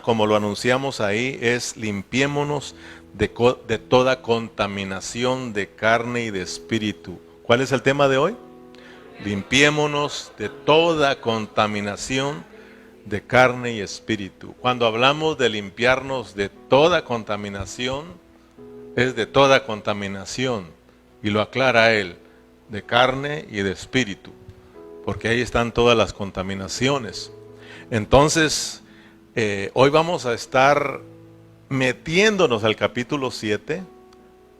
Como lo anunciamos ahí, es limpiémonos de toda contaminación de carne y de espíritu. ¿Cuál es el tema de hoy? Limpiémonos de toda contaminación de carne y espíritu. Cuando hablamos de limpiarnos de toda contaminación, es de toda contaminación. Y lo aclara él, de carne y de espíritu. Porque ahí están todas las contaminaciones. Entonces, hoy vamos a estar metiéndonos al capítulo 7,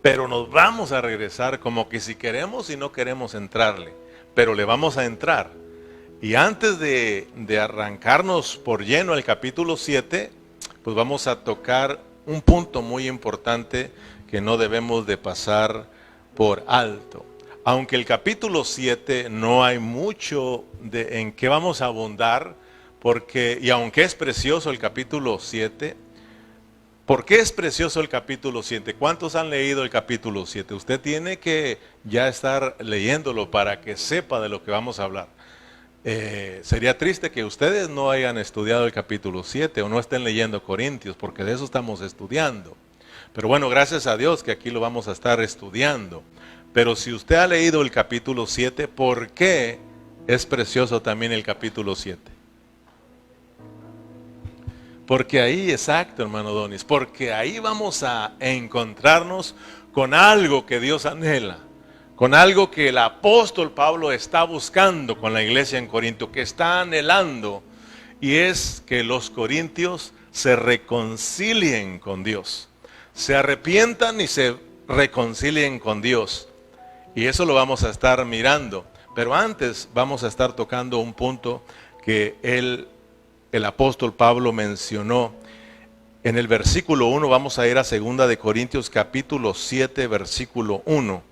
pero nos vamos a regresar como que si queremos y no queremos entrarle, pero le vamos a entrar. Y antes de arrancarnos por lleno al capítulo 7, pues vamos a tocar un punto muy importante que no debemos de pasar por alto. Aunque el capítulo 7 no hay mucho en qué vamos a abundar, y aunque es precioso el capítulo 7, ¿por qué es precioso el capítulo 7? ¿Cuántos han leído el capítulo 7? Usted tiene que ya estar leyéndolo para que sepa de lo que vamos a hablar. Sería triste que ustedes no hayan estudiado el capítulo 7 o no estén leyendo Corintios, porque de eso estamos estudiando. Pero bueno, gracias a Dios que aquí lo vamos a estar estudiando. Pero si usted ha leído el capítulo 7, ¿por qué es precioso también el capítulo 7? Porque ahí, exacto, hermano Donis, porque ahí vamos a encontrarnos con algo que Dios anhela, con algo que el apóstol Pablo está buscando con la iglesia en Corinto, que está anhelando, y es que los corintios se reconcilien con Dios, se arrepientan y se reconcilien con Dios. Y eso lo vamos a estar mirando, pero antes vamos a estar tocando un punto que el apóstol Pablo mencionó. En el versículo 1 vamos a ir a 2 de Corintios capítulo 7 versículo 1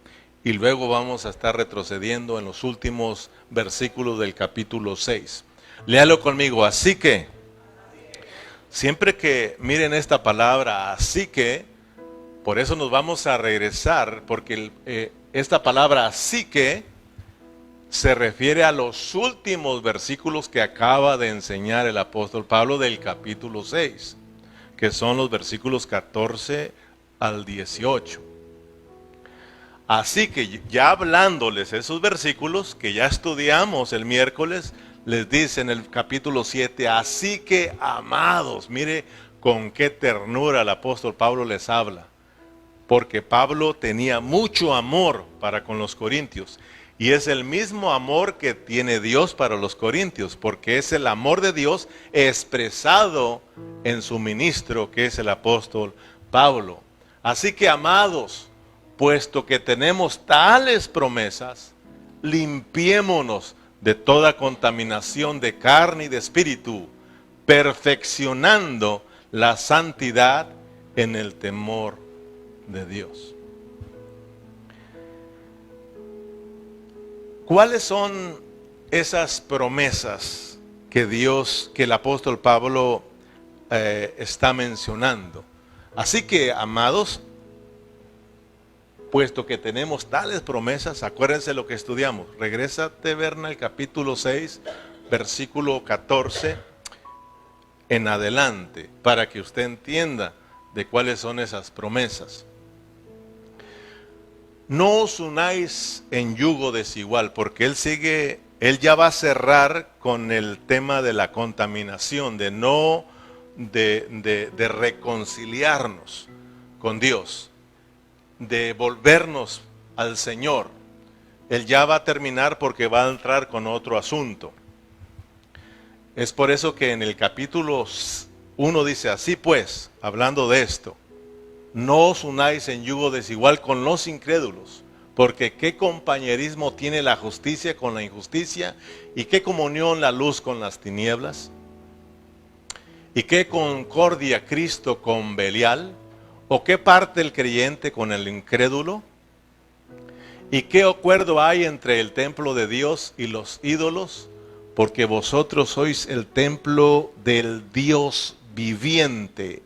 y luego vamos a estar retrocediendo en los últimos versículos del capítulo 6. Léalo conmigo. Así que, siempre que miren esta palabra, así que, por eso nos vamos a regresar, porque esta palabra así que se refiere a los últimos versículos que acaba de enseñar el apóstol Pablo del capítulo 6, que son los versículos 14 al 18. Así que ya hablándoles esos versículos que ya estudiamos el miércoles, les dice en el capítulo 7, así que amados, mire con qué ternura el apóstol Pablo les habla, porque Pablo tenía mucho amor para con los corintios. Y es el mismo amor que tiene Dios para los corintios, porque es el amor de Dios expresado en su ministro, que es el apóstol Pablo. Así que, amados, puesto que tenemos tales promesas, limpiémonos de toda contaminación de carne y de espíritu, perfeccionando la santidad en el temor de Dios. ¿Cuáles son esas promesas que el apóstol Pablo está mencionando? Así que, amados, puesto que tenemos tales promesas, acuérdense lo que estudiamos. Regrésate, Berna, al capítulo 6, versículo 14 en adelante, para que usted entienda de cuáles son esas promesas. No os unáis en yugo desigual, porque él ya va a cerrar con el tema de la contaminación, de reconciliarnos con Dios, de volvernos al Señor. Él ya va a terminar porque va a entrar con otro asunto. Es por eso que en el capítulo 1 dice, así pues, hablando de esto, no os unáis en yugo desigual con los incrédulos, porque qué compañerismo tiene la justicia con la injusticia, y qué comunión la luz con las tinieblas, y qué concordia Cristo con Belial, o qué parte el creyente con el incrédulo, y qué acuerdo hay entre el templo de Dios y los ídolos, porque vosotros sois el templo del Dios viviente.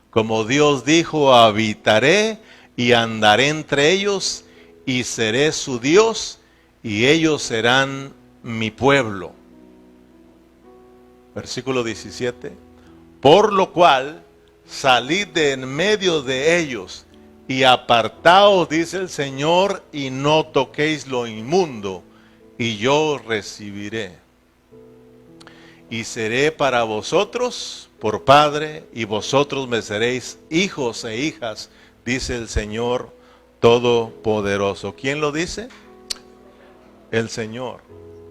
Como Dios dijo, habitaré y andaré entre ellos y seré su Dios y ellos serán mi pueblo. Versículo 17. Por lo cual, salid de en medio de ellos y apartaos, dice el Señor, y no toquéis lo inmundo, y yo os recibiré. Y seré para vosotros por Padre, y vosotros me seréis hijos e hijas, dice el Señor Todopoderoso. ¿Quién lo dice? El Señor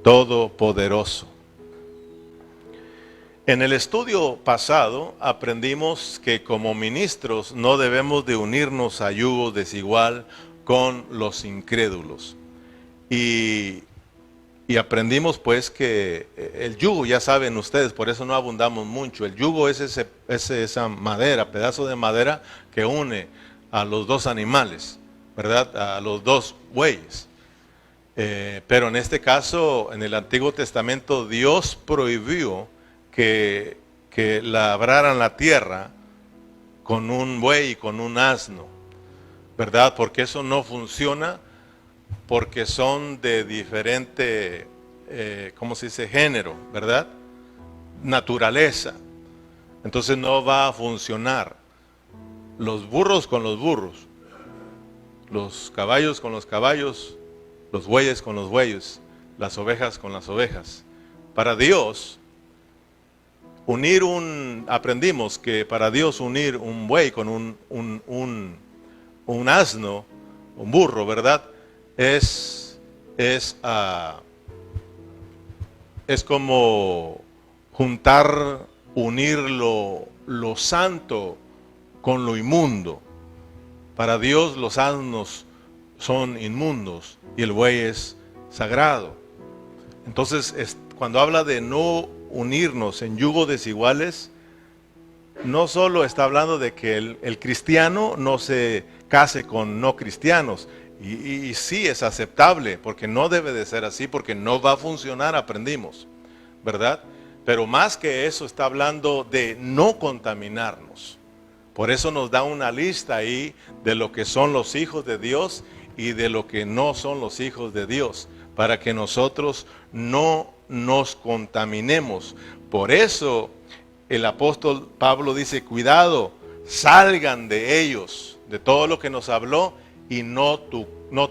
Todopoderoso. En el estudio pasado aprendimos que como ministros no debemos de unirnos a yugo desigual con los incrédulos. Y aprendimos pues que el yugo, ya saben ustedes, por eso no abundamos mucho. El yugo es esa madera, pedazo de madera que une a los dos animales, ¿verdad? A los dos bueyes. Pero en este caso, en el Antiguo Testamento, Dios prohibió que labraran la tierra con un buey y con un asno, ¿verdad? Porque eso no funciona, porque son de diferente, ¿cómo se dice? Género, ¿verdad? Naturaleza. Entonces no va a funcionar. Los burros con los burros, los caballos con los caballos, los bueyes con los bueyes, las ovejas con las ovejas. Para Dios, aprendimos que para Dios unir un buey con un asno, un burro, ¿verdad? Es como unir lo santo con lo inmundo. Para Dios los asnos son inmundos y el buey es sagrado. Entonces, cuando habla de no unirnos en yugos desiguales, no solo está hablando de que el cristiano no se case con no cristianos, y sí es aceptable, porque no debe de ser así, porque no va a funcionar, aprendimos, ¿verdad? Pero más que eso está hablando de no contaminarnos. Por eso nos da una lista ahí de lo que son los hijos de Dios y de lo que no son los hijos de Dios, para que nosotros no nos contaminemos. Por eso el apóstol Pablo dice, cuidado, salgan de ellos, de todo lo que nos habló, y no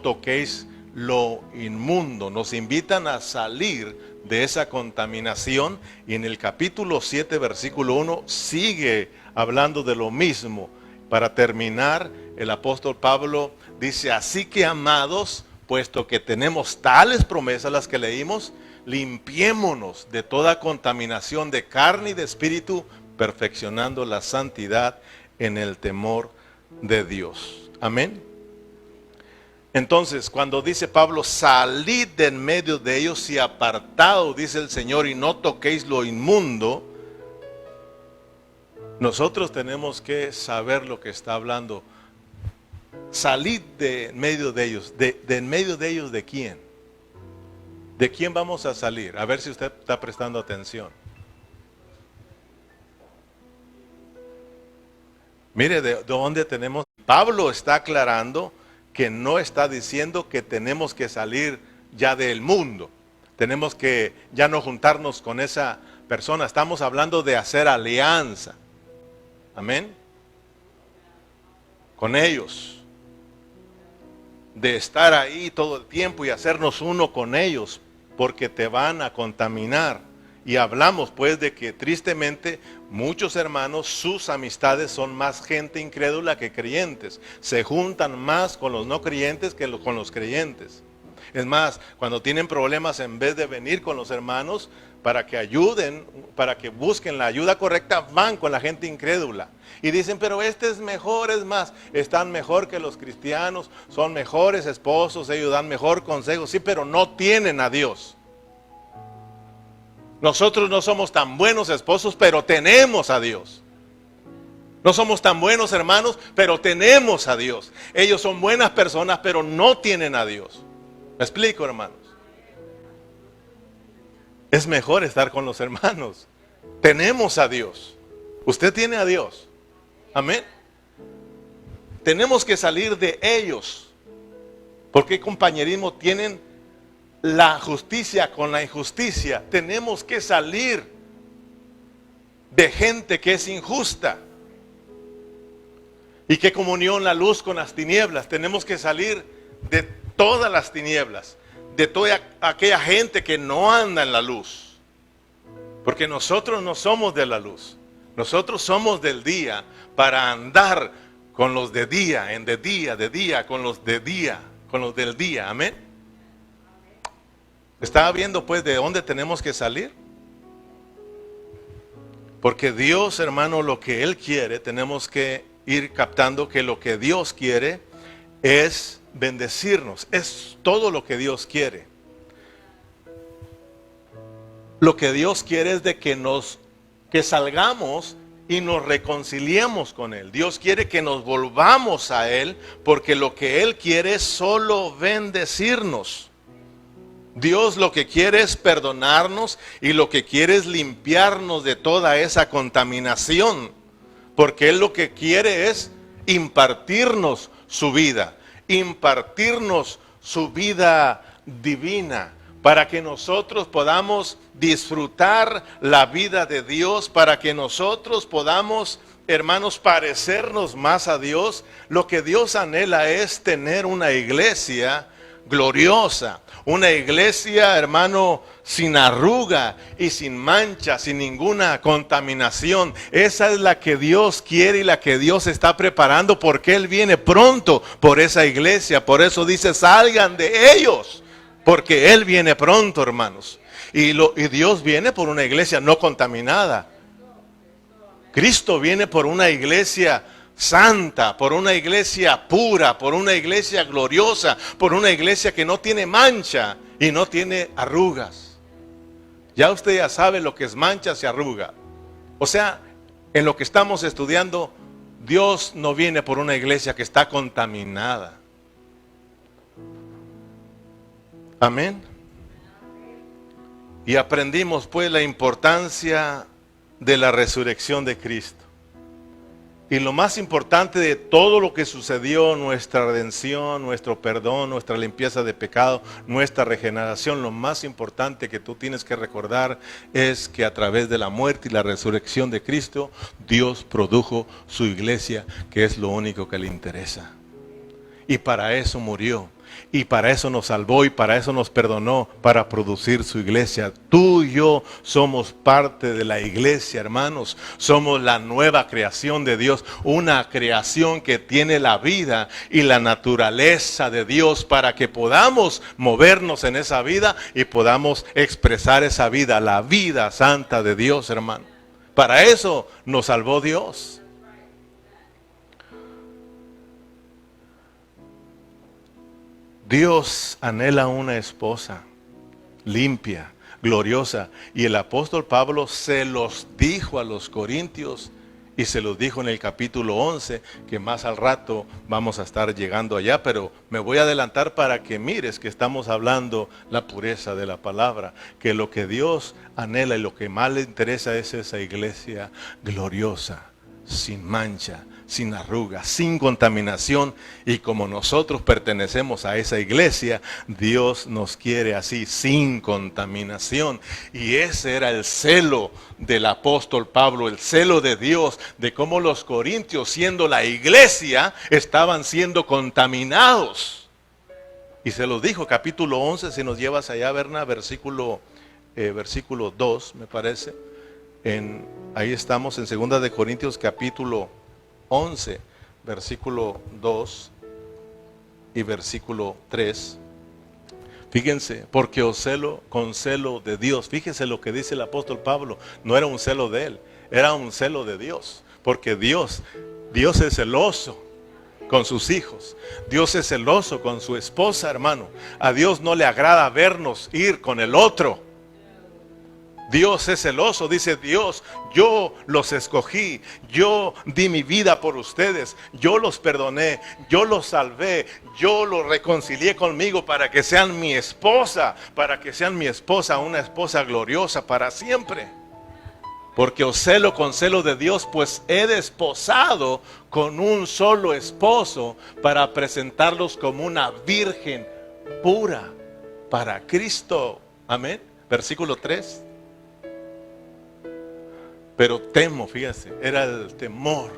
toquéis lo inmundo. Nos invitan a salir de esa contaminación, y en el capítulo 7, versículo 1, sigue hablando de lo mismo. Para terminar, el apóstol Pablo dice, así que amados, puesto que tenemos tales promesas, las que leímos, limpiémonos de toda contaminación de carne y de espíritu, perfeccionando la santidad en el temor de Dios. Amén. Entonces, cuando dice Pablo, salid de en medio de ellos y apartaos, dice el Señor, y no toquéis lo inmundo, nosotros tenemos que saber lo que está hablando. Salid de en medio de ellos. ¿De en medio de ellos de quién? ¿De quién vamos a salir? A ver si usted está prestando atención. Mire de dónde tenemos. Pablo está aclarando que no está diciendo que tenemos que salir ya del mundo. Tenemos que ya no juntarnos con esa persona. Estamos hablando de hacer alianza. Amén. Con ellos. De estar ahí todo el tiempo y hacernos uno con ellos, porque te van a contaminar. Y hablamos pues de que tristemente muchos hermanos, sus amistades son más gente incrédula que creyentes. Se juntan más con los no creyentes que con los creyentes. Es más, cuando tienen problemas, en vez de venir con los hermanos para que ayuden, para que busquen la ayuda correcta, van con la gente incrédula. Y dicen, pero este es mejor, es más, están mejor que los cristianos, son mejores esposos, ellos dan mejor consejo, sí, pero no tienen a Dios. Nosotros no somos tan buenos esposos, pero tenemos a Dios. No somos tan buenos hermanos, pero tenemos a Dios. Ellos son buenas personas, pero no tienen a Dios. ¿Me explico, hermanos? Es mejor estar con los hermanos. Tenemos a Dios. Usted tiene a Dios. Amén. Tenemos que salir de ellos. Porque compañerismo tienen la justicia con la injusticia. Tenemos que salir de gente que es injusta. ¿Y qué comunión la luz con las tinieblas? Tenemos que salir de todas las tinieblas, de toda aquella gente que no anda en la luz. Porque nosotros no somos de la luz. Nosotros somos del día para andar con los de día, de día, con los de día, con los del día. Amén. ¿Estaba viendo pues de dónde tenemos que salir? Porque Dios, hermano, lo que Él quiere, tenemos que ir captando que lo que Dios quiere es bendecirnos. Es todo lo que Dios quiere. Lo que Dios quiere es de que salgamos y nos reconciliemos con Él. Dios quiere que nos volvamos a Él, porque lo que Él quiere es solo bendecirnos. Dios lo que quiere es perdonarnos y lo que quiere es limpiarnos de toda esa contaminación, porque Él lo que quiere es impartirnos su vida divina, para que nosotros podamos disfrutar la vida de Dios, para que nosotros podamos, hermanos, parecernos más a Dios. Lo que Dios anhela es tener una iglesia gloriosa, una iglesia, hermano, sin arruga y sin mancha, sin ninguna contaminación. Esa es la que Dios quiere y la que Dios está preparando, porque Él viene pronto por esa iglesia. Por eso dice, salgan de ellos, porque Él viene pronto, hermanos. Y Dios viene por una iglesia no contaminada. Cristo viene por una iglesia santa, por una iglesia pura, por una iglesia gloriosa, por una iglesia que no tiene mancha y no tiene arrugas. Ya usted ya sabe lo que es mancha y arruga. O sea, en lo que estamos estudiando, Dios no viene por una iglesia que está contaminada. Amén. Y aprendimos pues la importancia de la resurrección de Cristo. Y lo más importante de todo lo que sucedió, nuestra redención, nuestro perdón, nuestra limpieza de pecado, nuestra regeneración, lo más importante que tú tienes que recordar es que a través de la muerte y la resurrección de Cristo, Dios produjo su iglesia, que es lo único que le interesa. Y para eso murió. Y para eso nos salvó y para eso nos perdonó, para producir su iglesia. Tú y yo somos parte de la iglesia, hermanos. Somos la nueva creación de Dios. Una creación que tiene la vida y la naturaleza de Dios, para que podamos movernos en esa vida y podamos expresar esa vida, la vida santa de Dios, hermano. Para eso nos salvó Dios. Dios anhela una esposa limpia, gloriosa. Y el apóstol Pablo se los dijo a los corintios y se los dijo en el capítulo 11, que más al rato vamos a estar llegando allá, pero me voy a adelantar para que mires que estamos hablando la pureza de la palabra, que lo que Dios anhela y lo que más le interesa es esa iglesia gloriosa, sin mancha, sin arrugas, sin contaminación. Y como nosotros pertenecemos a esa iglesia, Dios nos quiere así, sin contaminación. Y ese era el celo del apóstol Pablo, el celo de Dios, de cómo los corintios, siendo la iglesia, estaban siendo contaminados. Y se los dijo, capítulo 11, si nos llevas allá, Berna, versículo 2, me parece. Ahí estamos en 2 de Corintios capítulo 11, versículo 2 y versículo 3. Fíjense, porque os celo con celo de Dios. Fíjense lo que dice el apóstol Pablo. No era un celo de él, era un celo de Dios. Porque Dios es celoso con sus hijos. Dios es celoso con su esposa, hermano. A Dios no le agrada vernos ir con el otro. Dios es celoso, dice Dios, yo los escogí, yo di mi vida por ustedes, yo los perdoné, yo los salvé, yo los reconcilié conmigo para que sean mi esposa, una esposa gloriosa para siempre. Porque os celo con celo de Dios, pues he desposado con un solo esposo para presentarlos como una virgen pura para Cristo. Amén. Versículo 3. Pero temo, fíjese, era el temor,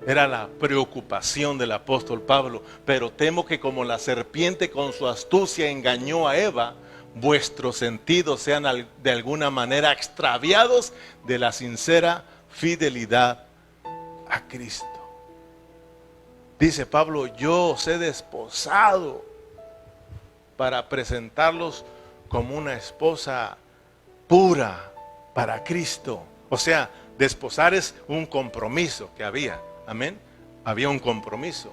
era la preocupación del apóstol Pablo. Pero temo que como la serpiente con su astucia engañó a Eva, vuestros sentidos sean de alguna manera extraviados de la sincera fidelidad a Cristo. Dice Pablo, yo os he desposado para presentarlos como una esposa pura para Cristo. O sea, desposar es un compromiso que había. Amén. Había un compromiso.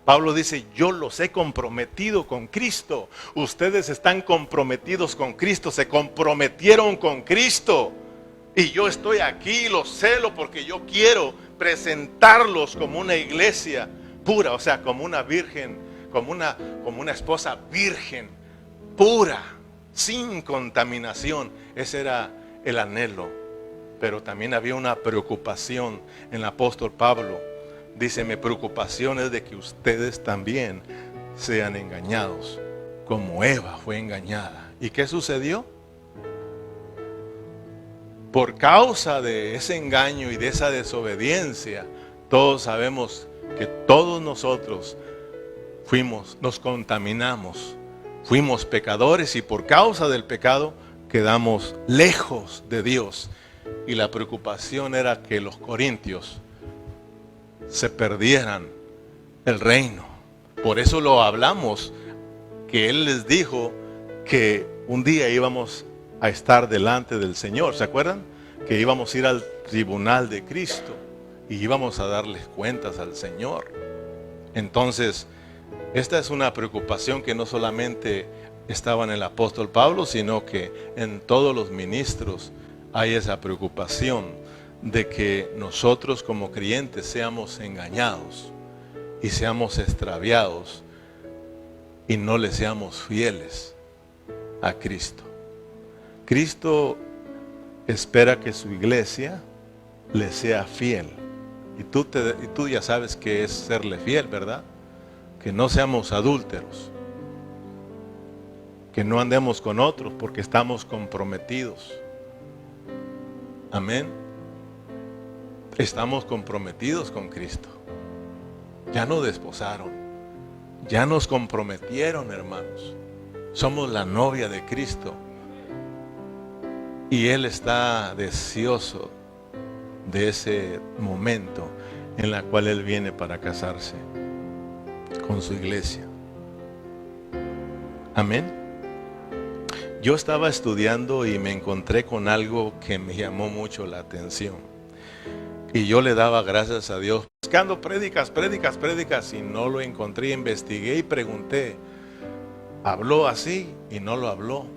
Pablo dice, yo los he comprometido con Cristo. Ustedes están comprometidos con Cristo, se comprometieron con Cristo. Y yo estoy aquí, los celo porque yo quiero presentarlos como una iglesia pura, o sea, como una virgen, como una esposa virgen, pura, sin contaminación. Ese era el anhelo. Pero también había una preocupación en el apóstol Pablo. Dice, mi preocupación es de que ustedes también sean engañados, como Eva fue engañada. ¿Y qué sucedió? Por causa de ese engaño y de esa desobediencia, todos sabemos que todos nosotros nos contaminamos, fuimos pecadores y por causa del pecado quedamos lejos de Dios. Y la preocupación era que los corintios se perdieran el reino. Por eso lo hablamos, que Él les dijo que un día íbamos a estar delante del Señor. ¿Se acuerdan? Que íbamos a ir al tribunal de Cristo y íbamos a darles cuentas al Señor. Entonces, esta es una preocupación que no solamente estaba en el apóstol Pablo, sino que en todos los ministros hay esa preocupación de que nosotros como creyentes seamos engañados y seamos extraviados y no le seamos fieles a Cristo. Cristo espera que su iglesia le sea fiel. Y tú ya sabes que es serle fiel, ¿verdad? Que no seamos adúlteros, que no andemos con otros porque estamos comprometidos. Amén. Estamos comprometidos con Cristo. Ya nos desposaron, ya nos comprometieron, hermanos. Somos la novia de Cristo y Él está deseoso de ese momento en la cual Él viene para casarse con su iglesia. Amén. Yo estaba estudiando y me encontré con algo que me llamó mucho la atención. Y yo le daba gracias a Dios, buscando prédicas, y no lo encontré. Investigué y pregunté, ¿habló así? Y no lo habló.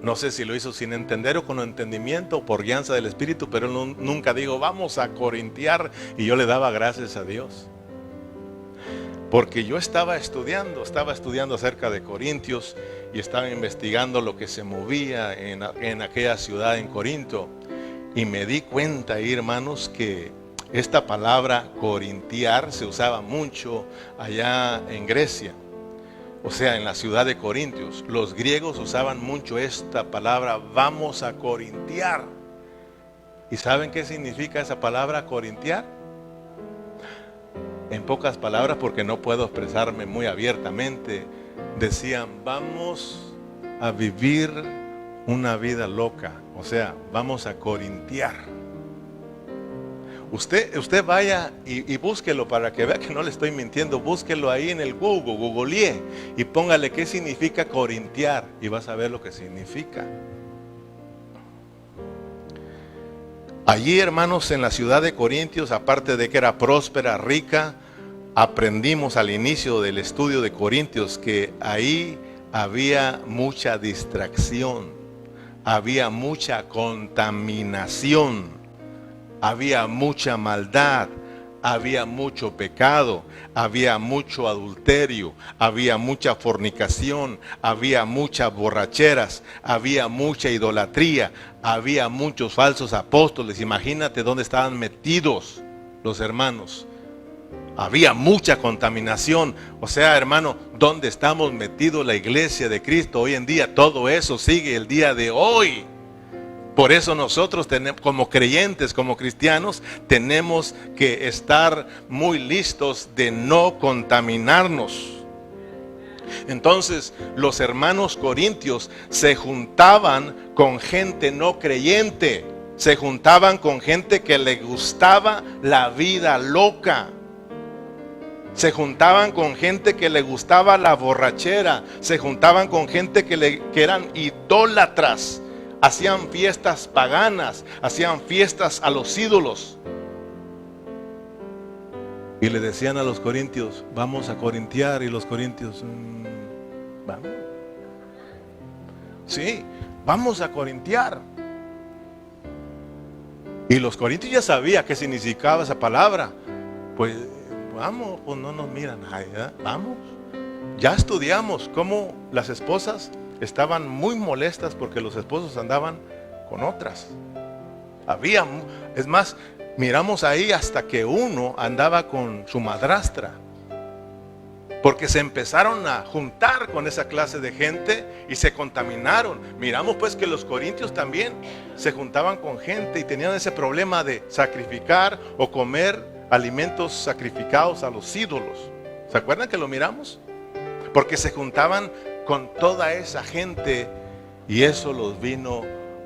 No sé si lo hizo sin entender o con entendimiento o por guianza del Espíritu, pero nunca dijo, vamos a corintiar. Y yo le daba gracias a Dios. Porque yo estaba estudiando acerca de Corintios y estaba investigando lo que se movía en aquella ciudad en Corinto. Y me di cuenta, hermanos, que esta palabra corintiar se usaba mucho allá en Grecia. O sea, en la ciudad de Corintios. Los griegos usaban mucho esta palabra, vamos a corintiar. ¿Y saben qué significa esa palabra corintiar? En pocas palabras, porque no puedo expresarme muy abiertamente, decían, vamos a vivir una vida loca. O sea, vamos a corintiar. Usted vaya y búsquelo para que vea que no le estoy mintiendo. Búsquelo ahí en el Google, googleé y póngale qué significa corintiar y vas a ver lo que significa. Allí, hermanos, en la ciudad de Corintios, aparte de que era próspera, rica, aprendimos al inicio del estudio de Corintios que ahí había mucha distracción, había mucha contaminación, había mucha maldad, había mucho pecado, había mucho adulterio, había mucha fornicación, había muchas borracheras, había mucha idolatría, había muchos falsos apóstoles. Imagínate dónde estaban metidos los hermanos. Había mucha contaminación. O sea, hermano, ¿dónde estamos metidos la iglesia de Cristo hoy en día? Todo eso sigue el día de hoy. Por eso nosotros como creyentes, como cristianos, tenemos que estar muy listos de no contaminarnos. Entonces los hermanos corintios se juntaban con gente no creyente, se juntaban con gente que le gustaba la vida loca, se juntaban con gente que le gustaba la borrachera, se juntaban con gente que eran idólatras, hacían fiestas paganas, hacían fiestas a los ídolos. Y le decían a los corintios, vamos a corintiar. Y los corintios, vamos. Sí, vamos a corintiar. Y los corintios ya sabían qué significaba esa palabra. Pues vamos, pues no nos miran, vamos. Ya estudiamos cómo las esposas estaban muy molestas porque los esposos andaban con otras. Es más, miramos ahí hasta que uno andaba con su madrastra, porque se empezaron a juntar con esa clase de gente y se contaminaron. Miramos pues que los corintios también se juntaban con gente y tenían ese problema de sacrificar o comer alimentos sacrificados a los ídolos. ¿Se acuerdan que lo miramos? Porque se juntaban con toda esa gente y eso los vino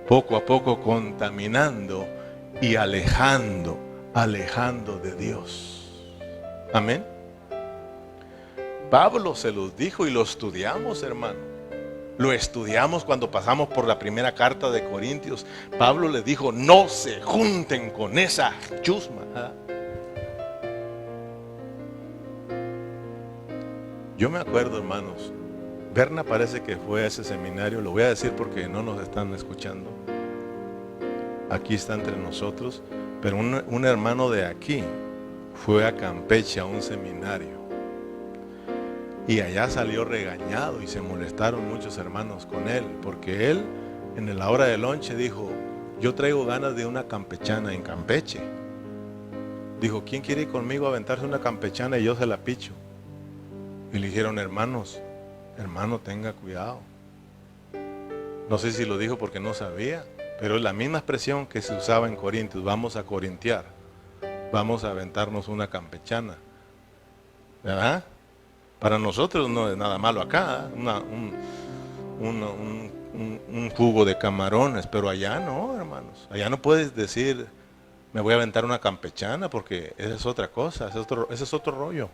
poco a poco contaminando y alejando de Dios. Amén. Pablo se los dijo y lo estudiamos, hermano. Lo estudiamos cuando pasamos por la primera carta de Corintios. Pablo les dijo, no se junten con esa chusma. Yo me acuerdo, hermanos, Berna parece que fue a ese seminario. Lo voy a decir porque no nos están escuchando. Aquí está entre nosotros. Pero un hermano de aquí fue a Campeche a un seminario. Y allá salió regañado y se molestaron muchos hermanos con él. Porque él en la hora del lonche dijo, yo traigo ganas de una campechana en Campeche. Dijo, ¿quién quiere ir conmigo a aventarse una campechana y yo se la picho? Y le dijeron, hermano, tenga cuidado. No sé si lo dijo porque no sabía, pero es la misma expresión que se usaba en Corintios. Vamos a corintiar, vamos a aventarnos una campechana, ¿verdad? Para nosotros no es nada malo acá, un jugo de camarones, pero allá no, hermanos. Allá no puedes decir, me voy a aventar una campechana, porque esa es otra cosa, ese es otro rollo.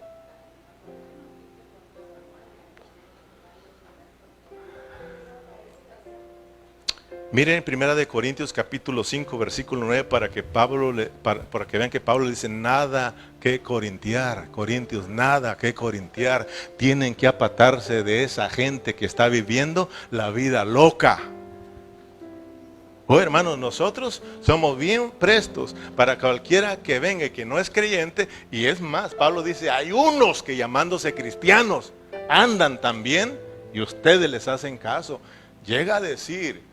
Miren en 1 Corintios capítulo 5 versículo 9 para que vean que Pablo dice nada que corintiar. Corintios, nada que corintiar. Tienen que apartarse de esa gente que está viviendo la vida loca. Hermanos, nosotros somos bien prestos para cualquiera que venga y que no es creyente. Y es más, Pablo dice, hay unos que llamándose cristianos andan también y ustedes les hacen caso. Llega a decir,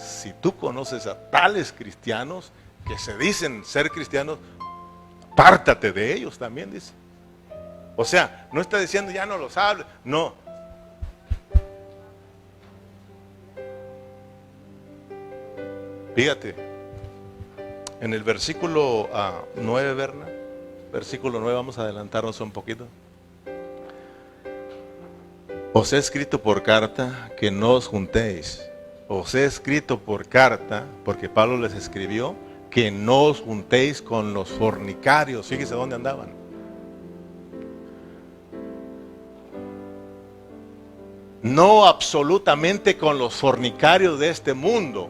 si tú conoces a tales cristianos que se dicen ser cristianos, apártate de ellos también, dice. O sea, no está diciendo ya no los hables, no. Fíjate, en el versículo 9, Berna, versículo 9, vamos a adelantarnos un poquito. Os he escrito por carta que no os juntéis. Os he escrito por carta, porque Pablo les escribió, que no os juntéis con los fornicarios. Fíjese dónde andaban. No absolutamente con los fornicarios de este mundo,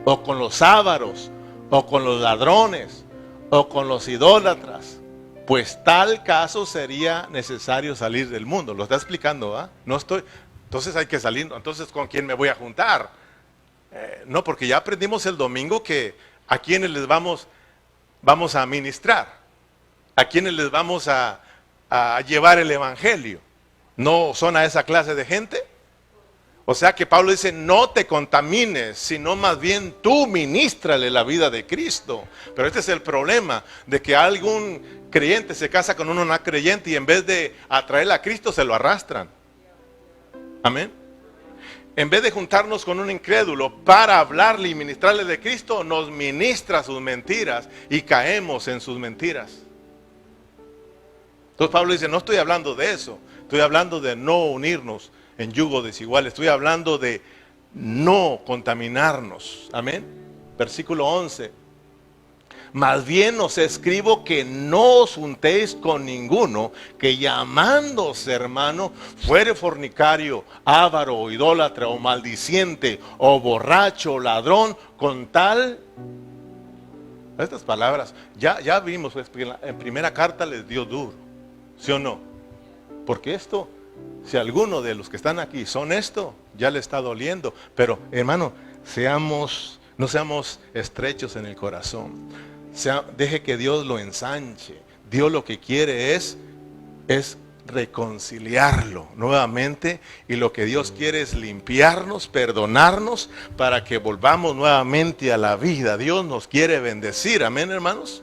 o con los ávaros, o con los ladrones, o con los idólatras. Pues tal caso sería necesario salir del mundo. Lo está explicando, ¿ah? Entonces hay que salir. Entonces, ¿con quién me voy a juntar? No, porque ya aprendimos el domingo que a quienes les vamos a ministrar, a quienes les vamos a llevar el evangelio. ¿No son a esa clase de gente? O sea que Pablo dice, no te contamines, sino más bien tú ministrale la vida de Cristo. Pero este es el problema, de que algún creyente se casa con uno no creyente y en vez de atraer a Cristo se lo arrastran. Amén. En vez de juntarnos con un incrédulo para hablarle y ministrarle de Cristo, nos ministra sus mentiras y caemos en sus mentiras. Entonces Pablo dice, no estoy hablando de eso, estoy hablando de no unirnos en yugo desigual, estoy hablando de no contaminarnos. Amén. Versículo 11. Más bien os escribo que no os juntéis con ninguno que llamándose hermano fuere fornicario, avaro, o idólatra, o maldiciente, o borracho, o ladrón, con tal. Estas palabras, ya vimos, pues, en primera carta les dio duro, ¿sí o no? Porque esto, si alguno de los que están aquí son esto, ya le está doliendo. Pero hermano, no seamos estrechos en el corazón. Deje que Dios lo ensanche. Dios lo que quiere es reconciliarlo nuevamente, y lo que Dios quiere es limpiarnos, perdonarnos, para que volvamos nuevamente a la vida. Dios nos quiere bendecir, amén, hermanos.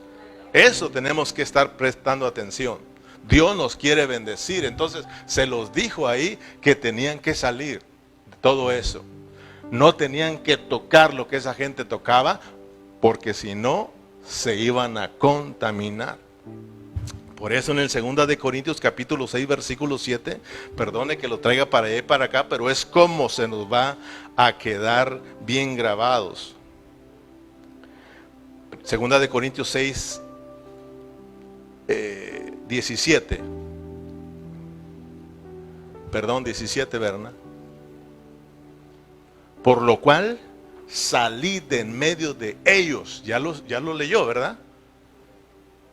Eso tenemos que estar prestando atención. Dios nos quiere bendecir. Entonces se los dijo ahí que tenían que salir de todo eso. No tenían que tocar lo que esa gente tocaba, porque si no se iban a contaminar. Por eso en el 2 de Corintios capítulo 6 versículo 7, perdone que lo traiga para allá y para acá, pero es como se nos va a quedar bien grabados. 2 de Corintios 6 17, perdón, 17, Berna. Por lo cual salid de en medio de ellos. Ya lo leyó, ¿verdad?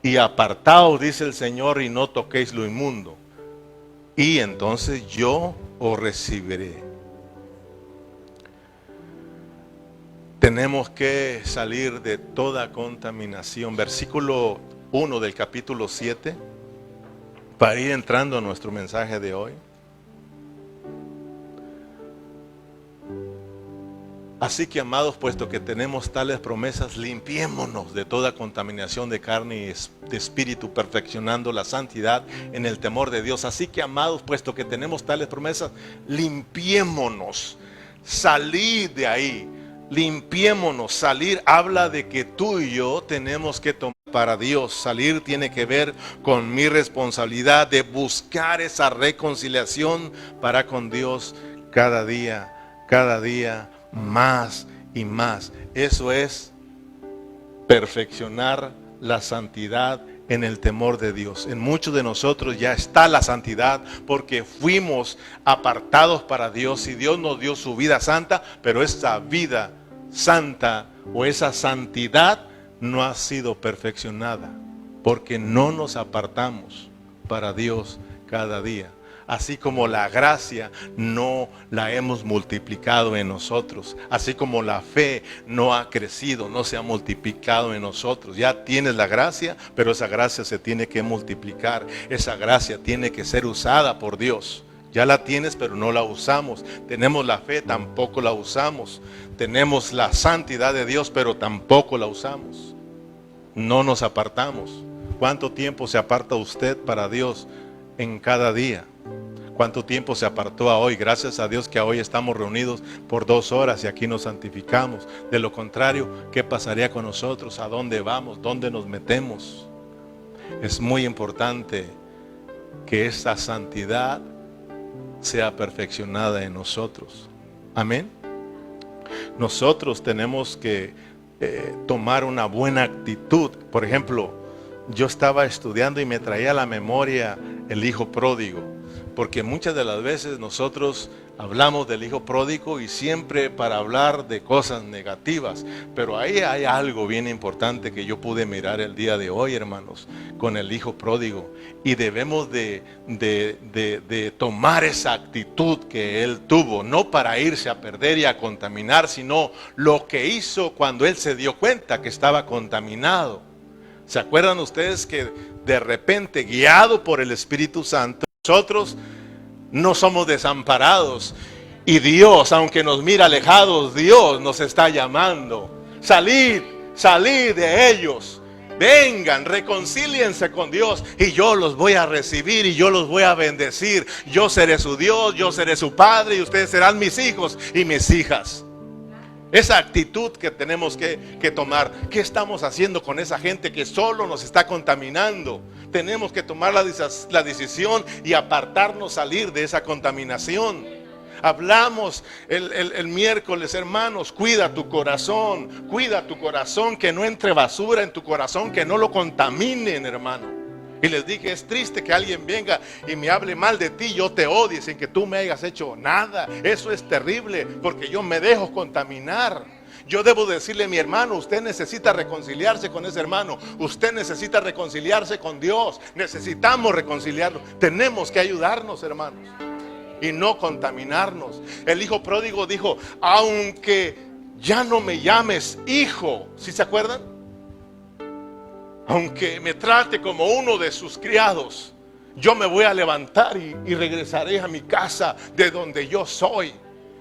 Y apartaos, dice el Señor, y no toquéis lo inmundo. Y entonces yo os recibiré. Tenemos que salir de toda contaminación. Versículo 1 del capítulo 7, para ir entrando a nuestro mensaje de hoy. Así que, amados, puesto que tenemos tales promesas, limpiémonos de toda contaminación de carne y de espíritu, perfeccionando la santidad en el temor de Dios. Así que, amados, puesto que tenemos tales promesas, limpiémonos, salid de ahí, limpiémonos. Salir habla de que tú y yo tenemos que tomar para Dios. Salir tiene que ver con mi responsabilidad de buscar esa reconciliación para con Dios cada día más y más. Eso es perfeccionar la santidad en el temor de Dios. En muchos de nosotros ya está la santidad, porque fuimos apartados para Dios y Dios nos dio su vida santa, pero esa vida santa o esa santidad no ha sido perfeccionada, porque no nos apartamos para Dios cada día. Así como la gracia no la hemos multiplicado en nosotros, así como la fe no ha crecido, no se ha multiplicado en nosotros. Ya tienes la gracia, pero esa gracia se tiene que multiplicar. Esa gracia tiene que ser usada por Dios. Ya la tienes, pero no la usamos. Tenemos la fe, tampoco la usamos. Tenemos la santidad de Dios, pero tampoco la usamos. No nos apartamos. ¿Cuánto tiempo se aparta usted para Dios en cada día? ¿Cuánto tiempo se apartó a hoy? Gracias a Dios que hoy estamos reunidos por 2 horas y aquí nos santificamos. De lo contrario, ¿qué pasaría con nosotros? ¿A dónde vamos? ¿Dónde nos metemos? Es muy importante que esta santidad sea perfeccionada en nosotros. Amén. Nosotros tenemos que tomar una buena actitud. Por ejemplo, yo estaba estudiando y me traía a la memoria el hijo pródigo. Porque muchas de las veces nosotros hablamos del hijo pródigo y siempre para hablar de cosas negativas. Pero ahí hay algo bien importante que yo pude mirar el día de hoy, hermanos, con el hijo pródigo. Y debemos de tomar esa actitud que él tuvo, no para irse a perder y a contaminar, sino lo que hizo cuando él se dio cuenta que estaba contaminado. ¿Se acuerdan ustedes que de repente, guiado por el Espíritu Santo, nosotros no somos desamparados? Y Dios, aunque nos mira alejados, Dios nos está llamando. Salid de ellos. Vengan, reconcíliense con Dios y yo los voy a recibir y yo los voy a bendecir. Yo seré su Dios, yo seré su Padre y ustedes serán mis hijos y mis hijas. Esa actitud que tenemos que tomar. ¿Qué estamos haciendo con esa gente que solo nos está contaminando? Tenemos que tomar la decisión y apartarnos, salir de esa contaminación. Hablamos el miércoles, hermanos, cuida tu corazón, que no entre basura en tu corazón, que no lo contaminen, hermano. Y les dije, es triste que alguien venga y me hable mal de ti, yo te odie sin que tú me hayas hecho nada. Eso es terrible porque yo me dejo contaminar. Yo debo decirle a mi hermano, usted necesita reconciliarse con ese hermano, usted necesita reconciliarse con Dios, necesitamos reconciliarnos, tenemos que ayudarnos, hermanos, y no contaminarnos. El hijo pródigo dijo, aunque ya no me llames hijo, ¿sí se acuerdan? Aunque me trate como uno de sus criados, yo me voy a levantar y regresaré a mi casa de donde yo soy.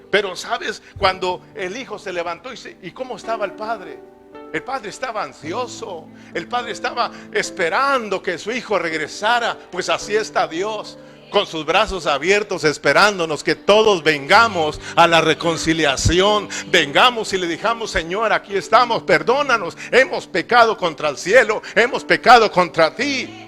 Pero sabes, cuando el hijo se levantó ¿y cómo estaba el padre? El padre estaba ansioso, el padre estaba esperando que su hijo regresara. Pues así está Dios, con sus brazos abiertos, esperándonos que todos vengamos a la reconciliación. Vengamos y le digamos, Señor, aquí estamos, perdónanos, hemos pecado contra el cielo, hemos pecado contra ti.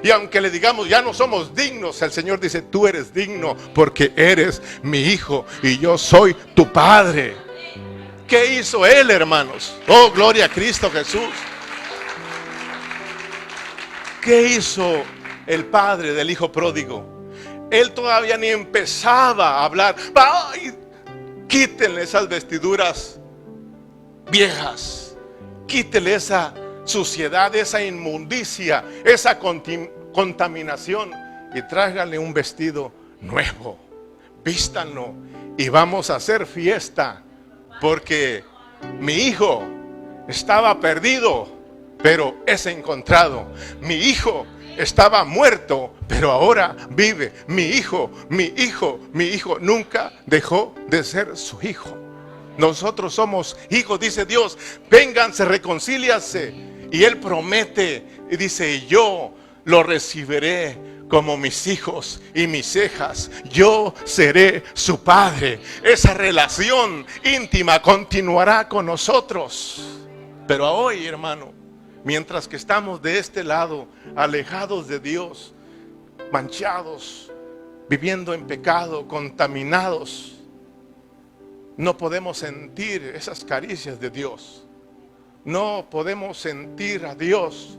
Y aunque le digamos, ya no somos dignos, el Señor dice, tú eres digno porque eres mi hijo y yo soy tu padre. ¿Qué hizo Él, hermanos? Oh, gloria a Cristo Jesús. ¿Qué hizo el padre del hijo pródigo? Él todavía ni empezaba a hablar. ¡Ay! Quítenle esas vestiduras viejas, quítenle esa suciedad, esa inmundicia, esa contaminación y tráiganle un vestido nuevo, vístanlo y vamos a hacer fiesta, porque mi hijo estaba perdido, pero es encontrado. Mi hijo estaba muerto, pero ahora vive. Mi hijo nunca dejó de ser su hijo. Nosotros somos hijos, dice Dios, vénganse, reconcíliase. Y Él promete y dice, yo lo recibiré como mis hijos y mis hijas. Yo seré su padre. Esa relación íntima continuará con nosotros. Pero hoy, hermano, mientras que estamos de este lado, alejados de Dios, manchados, viviendo en pecado, contaminados, no podemos sentir esas caricias de Dios. No podemos sentir a Dios.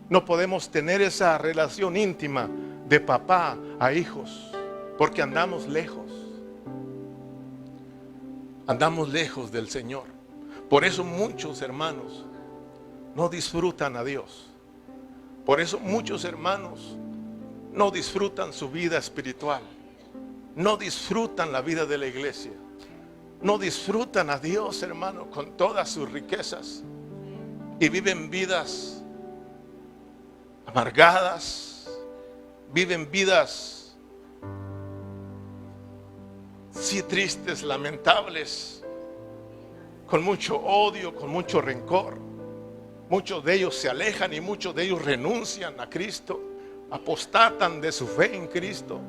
No podemos tener esa relación íntima de papá a hijos, porque andamos lejos. Andamos lejos del Señor. Por eso muchos hermanos no disfrutan a Dios. Por eso muchos hermanos no disfrutan su vida espiritual. No disfrutan la vida de la iglesia. No disfrutan a Dios, hermano, con todas sus riquezas. Y viven vidas amargadas. Viven vidas sí tristes, lamentables, con mucho odio, con mucho rencor. Muchos de ellos se alejan y muchos de ellos renuncian a Cristo, apostatan de su fe en Cristo,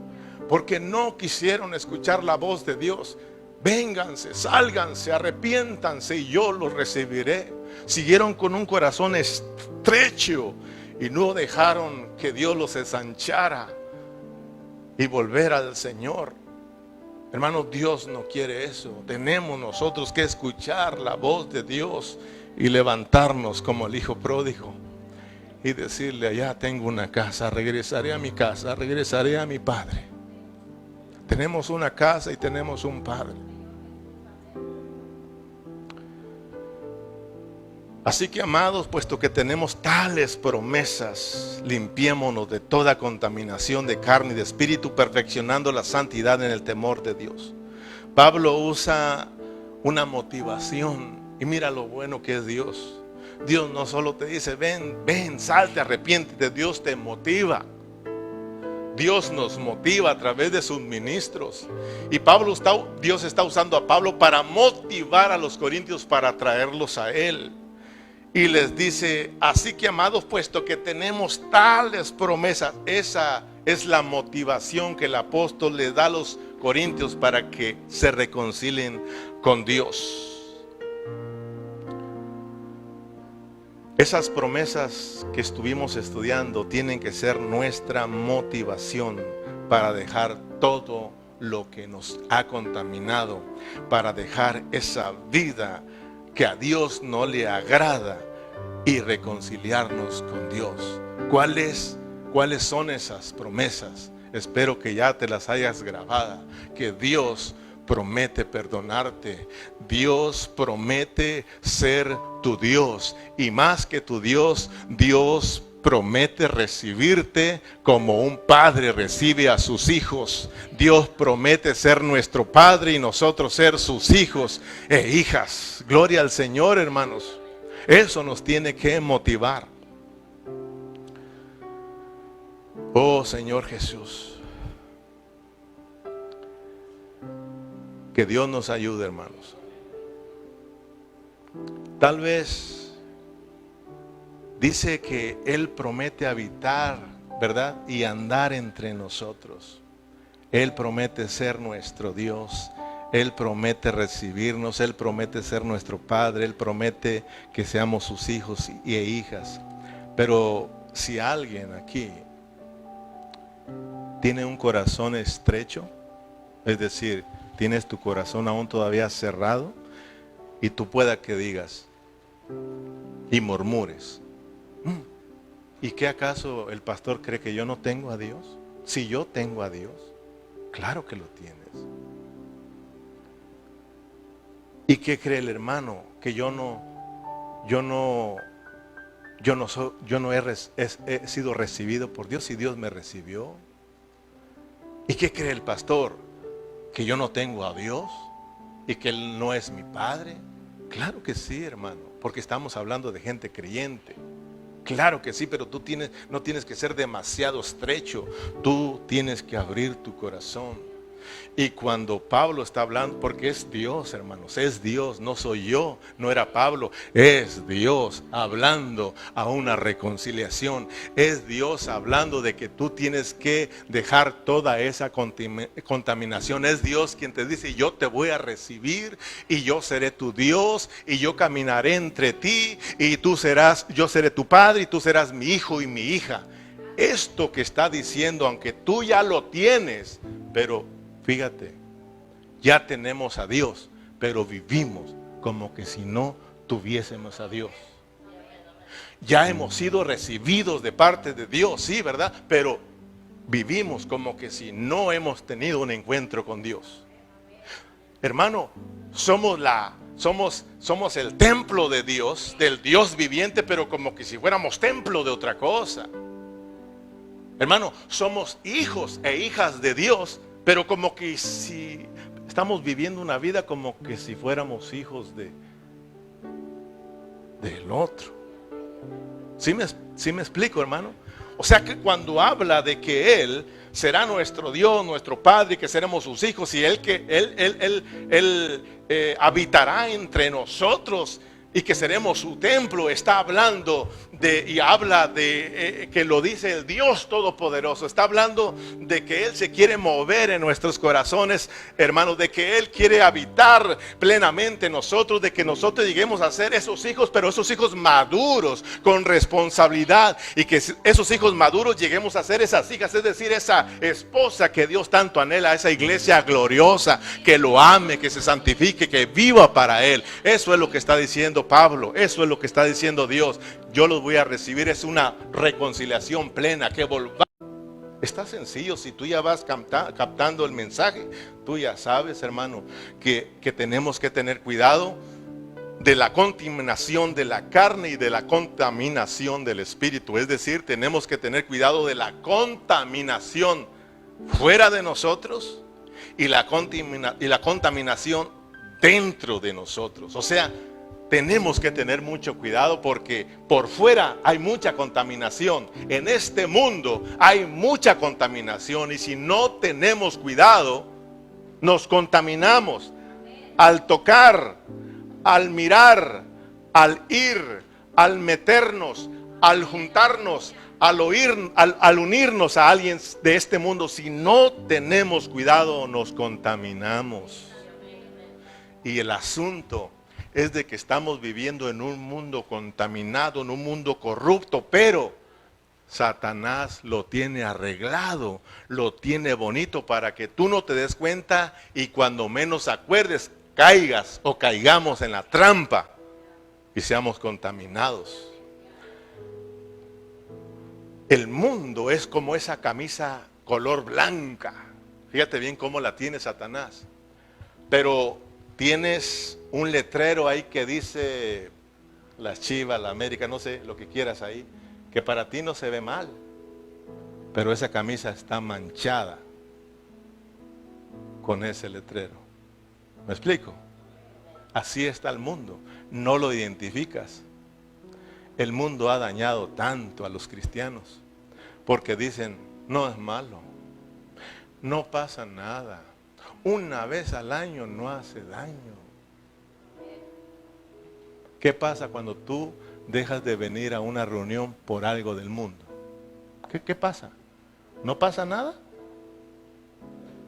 porque no quisieron escuchar la voz de Dios. Vénganse, sálganse, arrepiéntanse y yo los recibiré. Siguieron con un corazón estrecho y no dejaron que Dios los ensanchara y volver al Señor. Hermano, Dios no quiere eso. Tenemos nosotros que escuchar la voz de Dios y levantarnos como el hijo pródigo y decirle, allá tengo una casa, regresaré a mi casa, regresaré a mi padre. Tenemos una casa y tenemos un padre. Así que, amados, puesto que tenemos tales promesas, limpiémonos de toda contaminación de carne y de espíritu, perfeccionando la santidad en el temor de Dios. Pablo usa una motivación y mira lo bueno que es Dios. Dios no solo te dice, ven, salte, arrepiéntete. Dios te motiva. Dios nos motiva a través de sus ministros. Y Dios está usando a Pablo para motivar a los corintios, para traerlos a Él. Y les dice, así que amados, puesto que tenemos tales promesas, esa es la motivación que el apóstol le da a los corintios para que se reconcilien con Dios. Esas promesas que estuvimos estudiando tienen que ser nuestra motivación para dejar todo lo que nos ha contaminado, para dejar esa vida que a Dios no le agrada y reconciliarnos con Dios. ¿Cuáles son esas promesas? Espero que ya te las hayas grabado. Que Dios promete perdonarte. Dios promete ser tu Dios. Y más que tu Dios, Dios promete recibirte como un padre recibe a sus hijos. Dios promete ser nuestro Padre y nosotros ser sus hijos e hijas. Gloria al Señor, hermanos. Eso nos tiene que motivar. Oh Señor Jesús, que Dios nos ayude, hermanos. Tal vez dice que Él promete habitar, ¿verdad? Y andar entre nosotros. Él promete ser nuestro Dios. Él promete recibirnos. Él promete ser nuestro Padre. Él promete que seamos sus hijos e hijas. Pero si alguien aquí tiene un corazón estrecho, es decir, tienes tu corazón aún todavía cerrado, y tú pueda que digas y murmures, ¿y qué acaso el pastor cree que yo no tengo a Dios? Si yo tengo a Dios, claro que lo tienes. ¿Y qué cree el hermano? Que yo no he sido recibido por Dios y Dios me recibió. ¿Y qué cree el pastor? ¿Que yo no tengo a Dios? ¿Y que Él no es mi Padre? Claro que sí, hermano, porque estamos hablando de gente creyente. Claro que sí, pero tú no tienes que ser demasiado estrecho. Tú tienes que abrir tu corazón. Y cuando Pablo está hablando, porque es Dios, hermanos, es Dios, no soy yo, no era Pablo, es Dios hablando a una reconciliación, es Dios hablando de que tú tienes que dejar toda esa contaminación, es Dios quien te dice, yo te voy a recibir y yo seré tu Dios y yo caminaré entre ti y yo seré tu padre y tú serás mi hijo y mi hija. Esto que está diciendo, aunque tú ya lo tienes, pero fíjate, ya tenemos a Dios, pero vivimos como que si no tuviésemos a Dios. Ya hemos sido recibidos de parte de Dios, sí, ¿verdad? Pero vivimos como que si no hemos tenido un encuentro con Dios. Hermano, somos el templo de Dios, del Dios viviente, pero como que si fuéramos templo de otra cosa. Hermano, somos hijos e hijas de Dios, pero como que si estamos viviendo una vida como que si fuéramos hijos del otro. ¿Sí me explico, hermano? O sea que cuando habla de que Él será nuestro Dios, nuestro Padre, que seremos sus hijos, y Él habitará entre nosotros y que seremos su templo, está hablando y habla de que lo dice el Dios Todopoderoso. Está hablando de que Él se quiere mover en nuestros corazones, hermanos, de que Él quiere habitar plenamente en nosotros, de que nosotros lleguemos a ser esos hijos, pero esos hijos maduros, con responsabilidad, y que esos hijos maduros lleguemos a ser esas hijas, es decir, esa esposa que Dios tanto anhela, esa iglesia gloriosa, que lo ame, que se santifique, que viva para Él. Eso es lo que está diciendo Pablo, eso es lo que está diciendo Dios. Yo los voy a recibir, es una reconciliación plena, que volvamos. Está sencillo, si tú ya vas captando el mensaje, tú ya sabes, hermano, que tenemos que tener cuidado de la contaminación de la carne y de la contaminación del espíritu. Es decir, tenemos que tener cuidado de la contaminación fuera de nosotros y la contaminación dentro de nosotros. O sea, tenemos que tener mucho cuidado porque por fuera hay mucha contaminación. En este mundo hay mucha contaminación y si no tenemos cuidado, nos contaminamos al tocar, al mirar, al ir, al meternos, al juntarnos, al unirnos a alguien de este mundo, si no tenemos cuidado, nos contaminamos. Y el asunto es de que estamos viviendo en un mundo contaminado, en un mundo corrupto, pero Satanás lo tiene arreglado, lo tiene bonito para que tú no te des cuenta y cuando menos acuerdes, caigas o caigamos en la trampa y seamos contaminados. El mundo es como esa camisa color blanca. Fíjate bien cómo la tiene Satanás. Pero tienes un letrero ahí que dice las Chivas, la América, no sé, lo que quieras ahí, que para ti no se ve mal. Pero esa camisa está manchada con ese letrero. ¿Me explico? Así está el mundo. No lo identificas. El mundo ha dañado tanto a los cristianos porque dicen, no es malo, no pasa nada, una vez al año no hace daño. ¿Qué pasa cuando tú dejas de venir a una reunión por algo del mundo? ¿Qué pasa? ¿No pasa nada?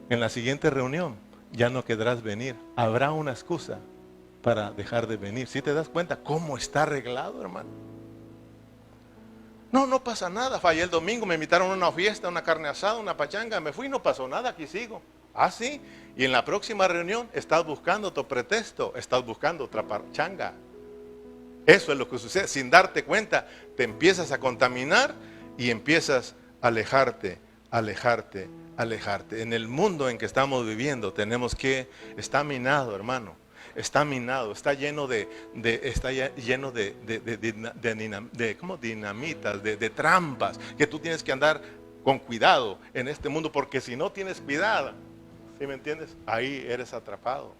En la siguiente reunión ya no querrás venir, habrá una excusa para dejar de venir. ¿Sí te das cuenta cómo está arreglado, hermano? No pasa nada. Fallé el domingo, me invitaron a una fiesta, una carne asada, una pachanga, me fui, no pasó nada, aquí sigo. Ah, sí. Y en la próxima reunión estás buscando otro pretexto, estás buscando otra pachanga. Eso es lo que sucede. Sin darte cuenta, te empiezas a contaminar y empiezas a alejarte. En el mundo en que estamos viviendo tenemos que, está minado, hermano. Está minado, está lleno de dinamitas, de trampas, que tú tienes que andar con cuidado en este mundo, porque si no tienes cuidado, ¿sí me entiendes? Ahí eres atrapado.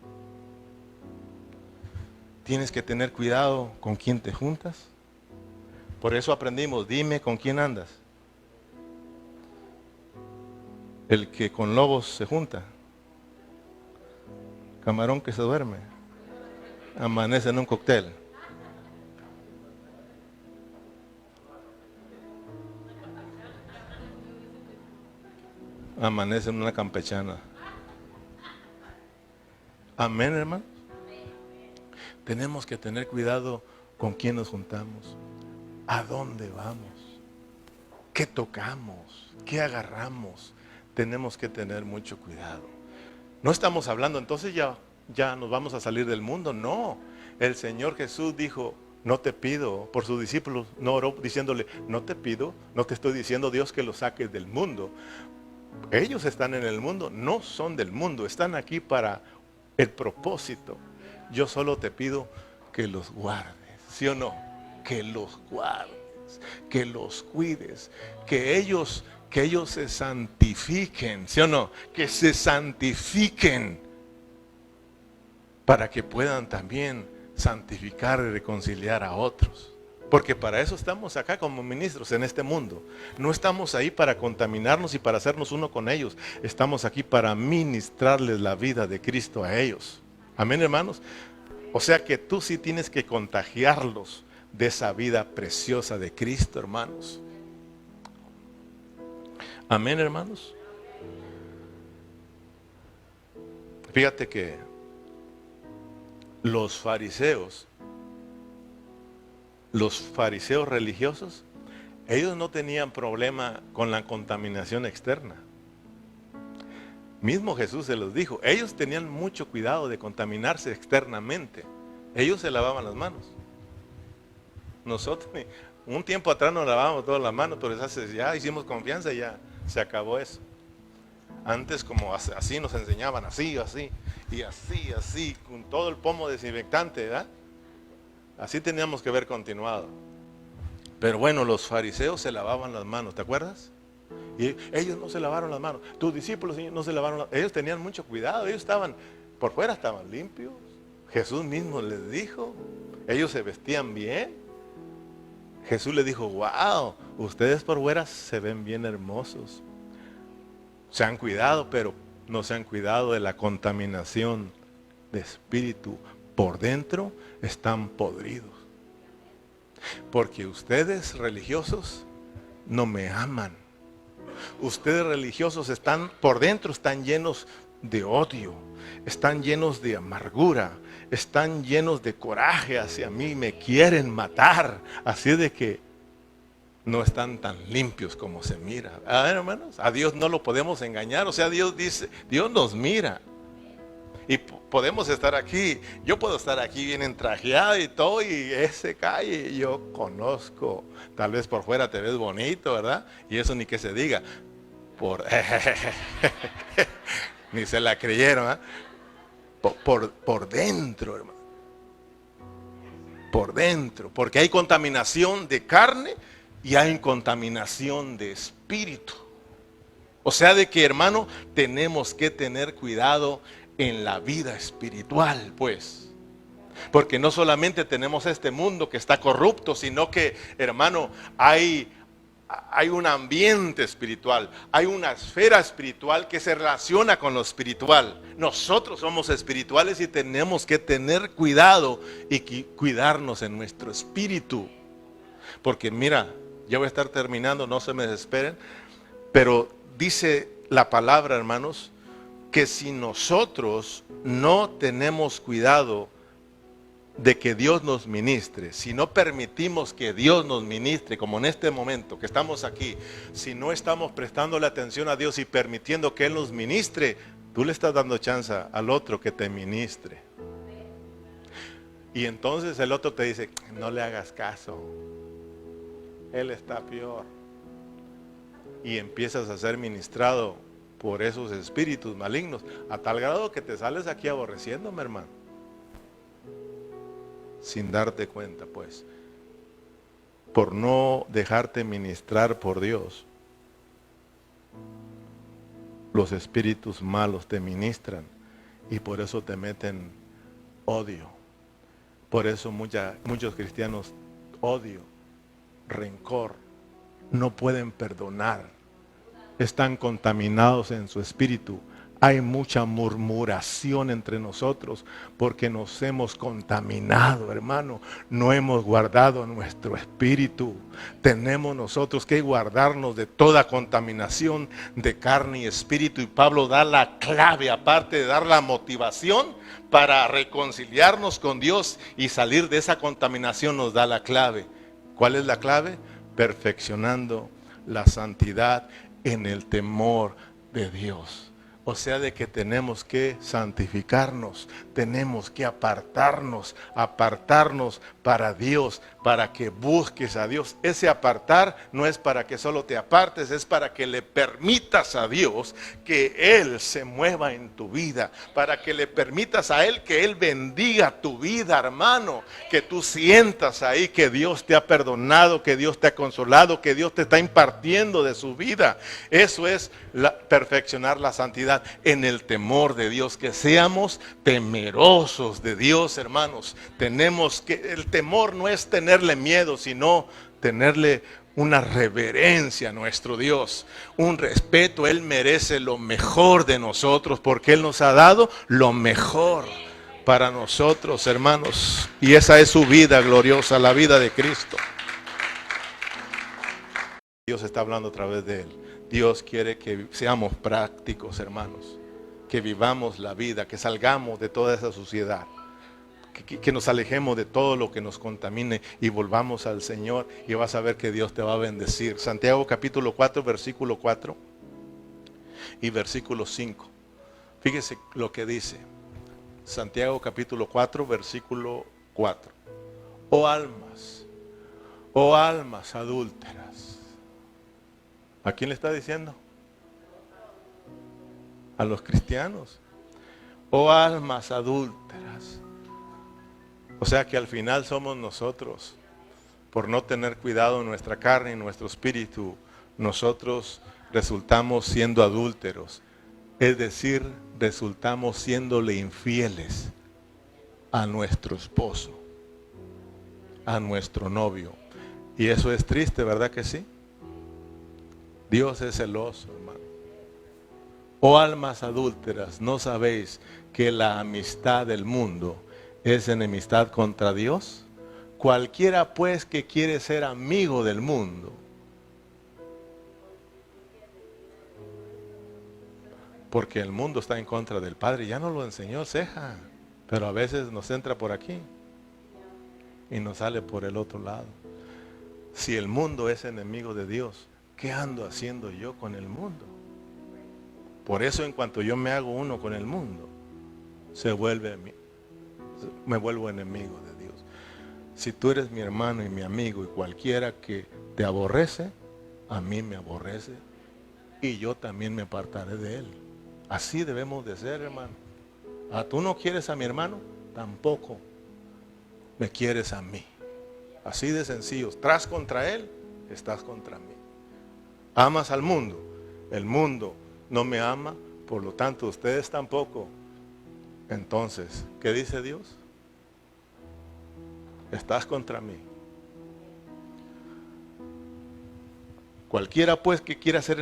Tienes que tener cuidado con quién te juntas. Por eso aprendimos, dime con quién andas. El que con lobos se junta, camarón que se duerme, amanece en un cóctel. Amanece en una campechana. Amén, hermano. Tenemos que tener cuidado con quién nos juntamos, a dónde vamos, qué tocamos, qué agarramos. Tenemos que tener mucho cuidado. No estamos hablando entonces ya nos vamos a salir del mundo. No, el Señor Jesús dijo, no te pido, por sus discípulos, no oró diciéndole, no te pido, no te estoy diciendo Dios que los saques del mundo. Ellos están en el mundo, no son del mundo, están aquí para el propósito. Yo solo te pido que los guardes, ¿sí o no? Que los guardes, que los cuides, que ellos se santifiquen, ¿sí o no? Que se santifiquen para que puedan también santificar y reconciliar a otros. Porque para eso estamos acá como ministros en este mundo. No estamos ahí para contaminarnos y para hacernos uno con ellos. Estamos aquí para ministrarles la vida de Cristo a ellos. Amén, hermanos. O sea que tú sí tienes que contagiarlos de esa vida preciosa de Cristo, hermanos. Amén, hermanos. Fíjate que los fariseos religiosos, ellos no tenían problema con la contaminación externa. Mismo Jesús se los dijo, ellos tenían mucho cuidado de contaminarse externamente. Ellos se lavaban las manos. Nosotros, un tiempo atrás nos lavábamos todas las manos, pero ya hicimos confianza y ya se acabó eso. Antes como así nos enseñaban, así, con todo el pomo desinfectante, ¿verdad? Así teníamos que haber continuado. Pero bueno, los fariseos se lavaban las manos, ¿te acuerdas? Y ellos no se lavaron las manos. Tus discípulos no se lavaron las manos. Ellos tenían mucho cuidado. Ellos por fuera estaban limpios. Jesús mismo les dijo. Ellos se vestían bien. Jesús les dijo, wow, ustedes por fuera se ven bien hermosos. Se han cuidado, pero no se han cuidado de la contaminación de espíritu. Por dentro están podridos. Porque ustedes religiosos no me aman. Ustedes religiosos están por dentro, están llenos de odio, están llenos de amargura, están llenos de coraje hacia mí, me quieren matar. Así de que no están tan limpios como se mira. Hermanos, a Dios no lo podemos engañar. O sea, Dios dice, Dios nos mira. Y podemos estar aquí, yo puedo estar aquí bien entrajeado y todo, y ese calle yo conozco. Tal vez por fuera te ves bonito, ¿verdad? Y eso ni que se diga. Ni se la creyeron, ¿eh? Por dentro, hermano. Por dentro. Porque hay contaminación de carne y hay contaminación de espíritu. O sea, de que, hermano, tenemos que tener cuidado en la vida espiritual, pues. Porque no solamente tenemos este mundo que está corrupto, sino que, hermano, hay un ambiente espiritual, hay una esfera espiritual que se relaciona con lo espiritual. Nosotros somos espirituales y tenemos que tener cuidado y cuidarnos en nuestro espíritu. Porque mira, ya voy a estar terminando, no se me desesperen, pero dice la palabra, hermanos, que si nosotros no tenemos cuidado de que Dios nos ministre, si no permitimos que Dios nos ministre, como en este momento que estamos aquí, si no estamos prestándole atención a Dios y permitiendo que Él nos ministre, tú le estás dando chance al otro que te ministre. Y entonces el otro te dice, no le hagas caso, él está peor. Y empiezas a ser ministrado por esos espíritus malignos, a tal grado que te sales aquí aborreciéndome, hermano. Sin darte cuenta, pues. Por no dejarte ministrar por Dios. Los espíritus malos te ministran y por eso te meten odio. Por eso muchos cristianos odio, rencor, no pueden perdonar. Están contaminados en su espíritu. Hay mucha murmuración entre nosotros porque nos hemos contaminado, hermano. No hemos guardado nuestro espíritu. Tenemos nosotros que guardarnos de toda contaminación de carne y espíritu. Y Pablo da la clave, aparte de dar la motivación para reconciliarnos con Dios y salir de esa contaminación, nos da la clave. ¿Cuál es la clave? Perfeccionando la santidad en el temor de Dios. O sea, de que tenemos que santificarnos, tenemos que apartarnos para Dios, para que busques a Dios. Ese apartar no es para que solo te apartes, es para que le permitas a Dios que Él se mueva en tu vida, para que le permitas a Él que Él bendiga tu vida, hermano, que tú sientas ahí que Dios te ha perdonado, que Dios te ha consolado, que Dios te está impartiendo de su vida. Eso es perfeccionar la santidad en el temor de Dios, que seamos temerosos de Dios, hermanos. Tenemos que, el temor no es tenerle miedo, sino tenerle una reverencia a nuestro Dios, un respeto. Él merece lo mejor de nosotros porque Él nos ha dado lo mejor para nosotros, hermanos. Y esa es su vida gloriosa, la vida de Cristo. Dios está hablando a través de Él. Dios quiere que seamos prácticos, hermanos, que vivamos la vida, que salgamos de toda esa suciedad, que nos alejemos de todo lo que nos contamine y volvamos al Señor, y vas a ver que Dios te va a bendecir. Santiago capítulo 4, versículo 4 y versículo 5. Fíjese lo que dice. Santiago capítulo 4, versículo 4. Oh almas adúlteras. ¿A quién le está diciendo? A los cristianos. Oh almas adúlteras. O sea que al final somos nosotros. Por no tener cuidado en nuestra carne y nuestro espíritu, nosotros resultamos siendo adúlteros. Es decir, resultamos siéndole infieles a nuestro esposo, a nuestro novio. Y eso es triste, ¿verdad que sí? Dios es celoso, hermano. Oh almas adúlteras, ¿no sabéis que la amistad del mundo es enemistad contra Dios? Cualquiera pues que quiere ser amigo del mundo, porque el mundo está en contra del Padre. Ya nos lo enseñó Ceja, pero a veces nos entra por aquí y nos sale por el otro lado. Si el mundo es enemigo de Dios, ¿qué ando haciendo yo con el mundo? Por eso en cuanto yo me hago uno con el mundo, me vuelvo enemigo de Dios. Si tú eres mi hermano y mi amigo y cualquiera que te aborrece, a mí me aborrece y yo también me apartaré de él. Así debemos de ser, hermano. ¿Tú no quieres a mi hermano? Tampoco me quieres a mí. Así de sencillo. Estás contra él, estás contra mí. Amas al mundo. El mundo no me ama, por lo tanto ustedes tampoco. Entonces, ¿qué dice Dios? Estás contra mí. Cualquiera pues que quiera ser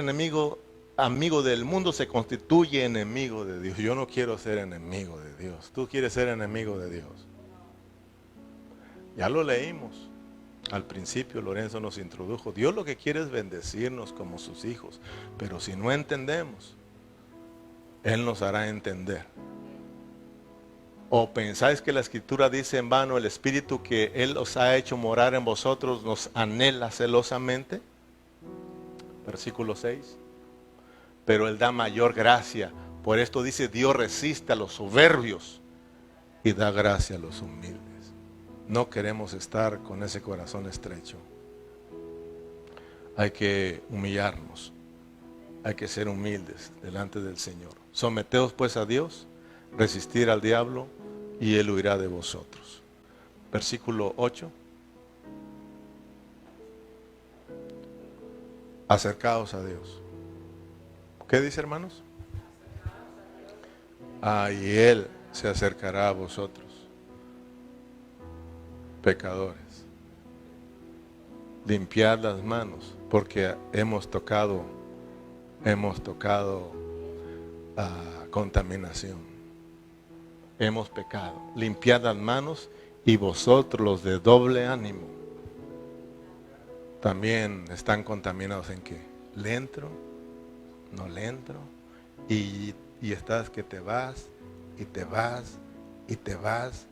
amigo del mundo se constituye enemigo de Dios. Yo no quiero ser enemigo de Dios. ¿Tú quieres ser enemigo de Dios? Ya lo leímos. Al principio Lorenzo nos introdujo. Dios lo que quiere es bendecirnos como sus hijos. Pero si no entendemos, Él nos hará entender. ¿O pensáis que la Escritura dice en vano, el Espíritu que Él os ha hecho morar en vosotros nos anhela celosamente? Versículo 6. Pero Él da mayor gracia. Por esto dice, Dios resiste a los soberbios y da gracia a los humildes. No queremos estar con ese corazón estrecho. Hay que humillarnos. Hay que ser humildes delante del Señor. Someteos pues a Dios, resistir al diablo y Él huirá de vosotros. Versículo 8. Acercaos a Dios. ¿Qué dice, hermanos? Y Él se acercará a vosotros, pecadores. Limpiad las manos, porque hemos tocado contaminación. Hemos pecado. Limpiad las manos y vosotros los de doble ánimo también están contaminados. ¿En qué? ¿Le entro? ¿No le entro? Y estás que te vas y te vas y te vas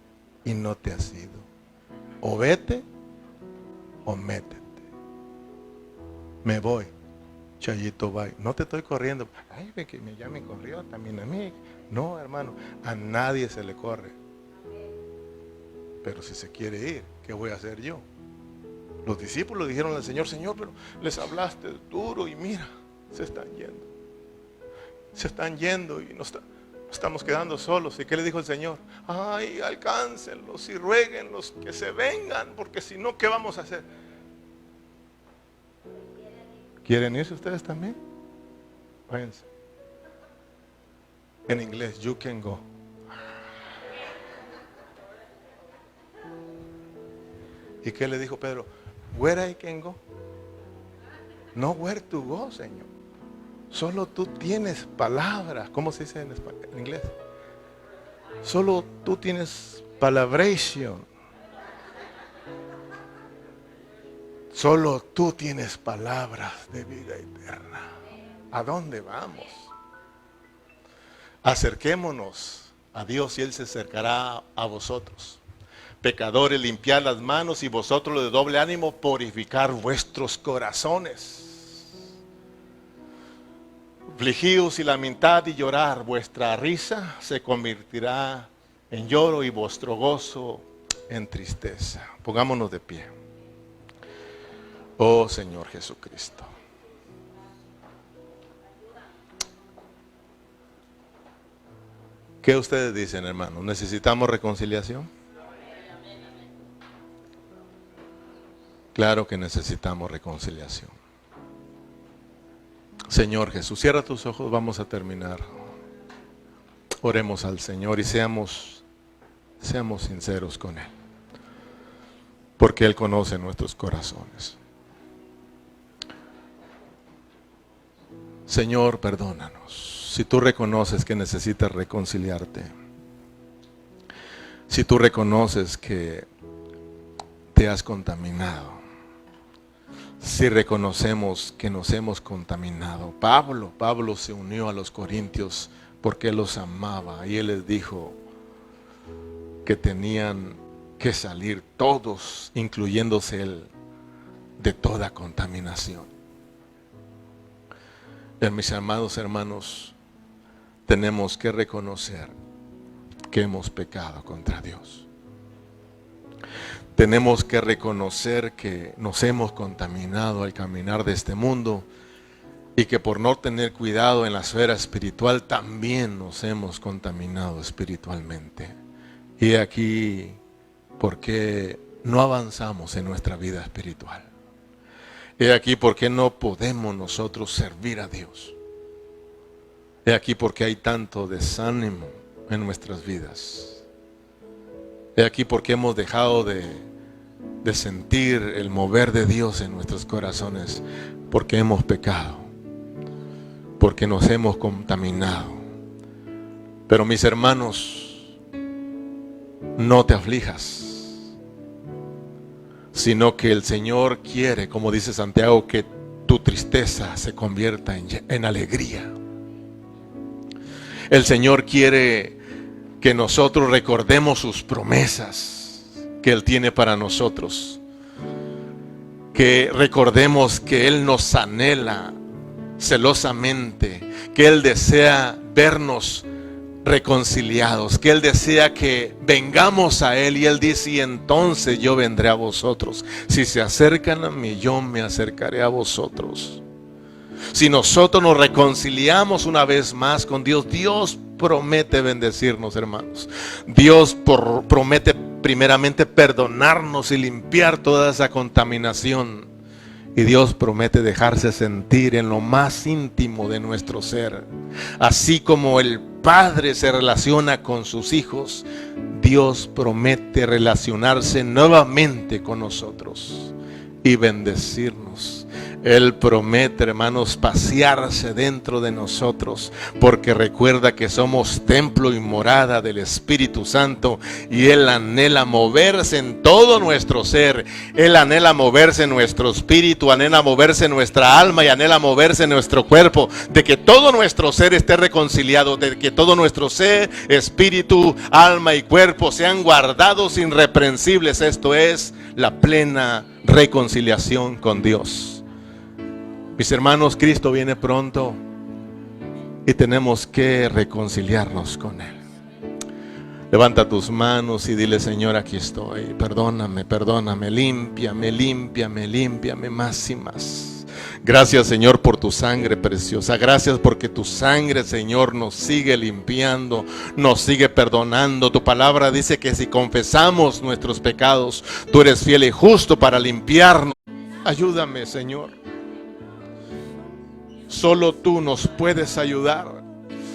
y no te has ido. O vete o métete. Me voy. Chayito, bye. No te estoy corriendo. Ay, ve que ya me corrió también a mí. No, hermano, a nadie se le corre. Pero si se quiere ir, ¿qué voy a hacer yo? Los discípulos dijeron al Señor, Señor, pero les hablaste duro y mira, se están yendo. Se están yendo y nos estamos quedando solos. ¿Y qué le dijo el Señor? Ay, alcáncenlos y ruéguenlos que se vengan, porque si no, ¿qué vamos a hacer? ¿Quieren irse ustedes también? Váyanse. En inglés, you can go. ¿Y qué le dijo Pedro? Where I can go. No where to go, Señor. Solo tú tienes palabras. ¿Cómo se dice en inglés? Solo tú tienes palabration. Solo tú tienes palabras de vida eterna. ¿A dónde vamos? Acerquémonos a Dios y Él se acercará a vosotros. Pecadores, limpiad las manos y vosotros los de doble ánimo, purificar vuestros corazones. Afligíos y lamentad y llorar, vuestra risa se convertirá en lloro y vuestro gozo en tristeza. Pongámonos de pie. Oh Señor Jesucristo. ¿Qué ustedes dicen, hermanos? ¿Necesitamos reconciliación? Claro que necesitamos reconciliación. Señor Jesús, cierra tus ojos, vamos a terminar. Oremos al Señor y seamos sinceros con Él, porque Él conoce nuestros corazones. Señor, perdónanos. Si tú reconoces que necesitas reconciliarte, si tú reconoces que te has contaminado, si reconocemos que nos hemos contaminado. Pablo se unió a los corintios porque los amaba y él les dijo que tenían que salir todos, incluyéndose él, de toda contaminación. Mis amados hermanos, tenemos que reconocer que hemos pecado contra Dios. Tenemos que reconocer que nos hemos contaminado al caminar de este mundo y que por no tener cuidado en la esfera espiritual también nos hemos contaminado espiritualmente. Y aquí, ¿por qué no avanzamos en nuestra vida espiritual? He aquí por qué no podemos nosotros servir a Dios. He aquí por qué hay tanto desánimo en nuestras vidas. He aquí por qué hemos dejado de sentir el mover de Dios en nuestros corazones. Porque hemos pecado. Porque nos hemos contaminado. Pero mis hermanos, no te aflijas, sino que el Señor quiere, como dice Santiago, que tu tristeza se convierta en alegría. El Señor quiere que nosotros recordemos sus promesas que Él tiene para nosotros. Que recordemos que Él nos anhela celosamente, que Él desea vernos reconciliados, que Él desea que vengamos a Él, y Él dice: y entonces yo vendré a vosotros. Si se acercan a mí, yo me acercaré a vosotros. Si nosotros nos reconciliamos una vez más con Dios, Dios promete bendecirnos, hermanos. Dios promete primeramente perdonarnos y limpiar toda esa contaminación. Y Dios promete dejarse sentir en lo más íntimo de nuestro ser. Así como el Padre se relaciona con sus hijos, Dios promete relacionarse nuevamente con nosotros y bendecirnos. Él promete, hermanos, pasearse dentro de nosotros, porque recuerda que somos templo y morada del Espíritu Santo, y Él anhela moverse en todo nuestro ser. Él anhela moverse en nuestro espíritu, anhela moverse en nuestra alma y anhela moverse en nuestro cuerpo, de que todo nuestro ser esté reconciliado, de que todo nuestro ser, espíritu, alma y cuerpo sean guardados irreprensibles. Esto es la plena reconciliación con Dios. Mis hermanos, Cristo viene pronto y tenemos que reconciliarnos con Él. Levanta tus manos y dile: Señor, aquí estoy. Perdóname, perdóname, límpiame, límpiame, límpiame más y más. Gracias, Señor, por tu sangre preciosa. Gracias porque tu sangre, Señor, nos sigue limpiando, nos sigue perdonando. Tu palabra dice que si confesamos nuestros pecados, tú eres fiel y justo para limpiarnos. Ayúdame, Señor. Solo tú nos puedes ayudar.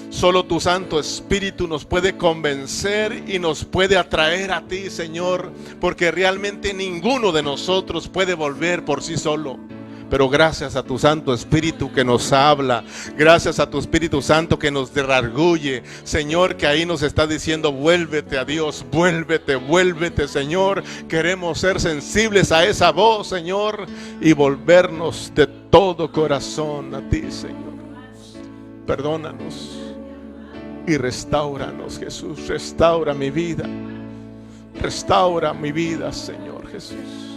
Solo tu Santo Espíritu nos puede convencer y nos puede atraer a ti, Señor, porque realmente ninguno de nosotros puede volver por sí solo. Pero gracias a tu Santo Espíritu que nos habla, gracias a tu Espíritu Santo que nos derrarguye, Señor, que ahí nos está diciendo: vuélvete a Dios, vuélvete, vuélvete, Señor. Queremos ser sensibles a esa voz, Señor, y volvernos de todo corazón a ti, Señor. Perdónanos y restáuranos, Jesús. Restaura mi vida, Señor Jesús.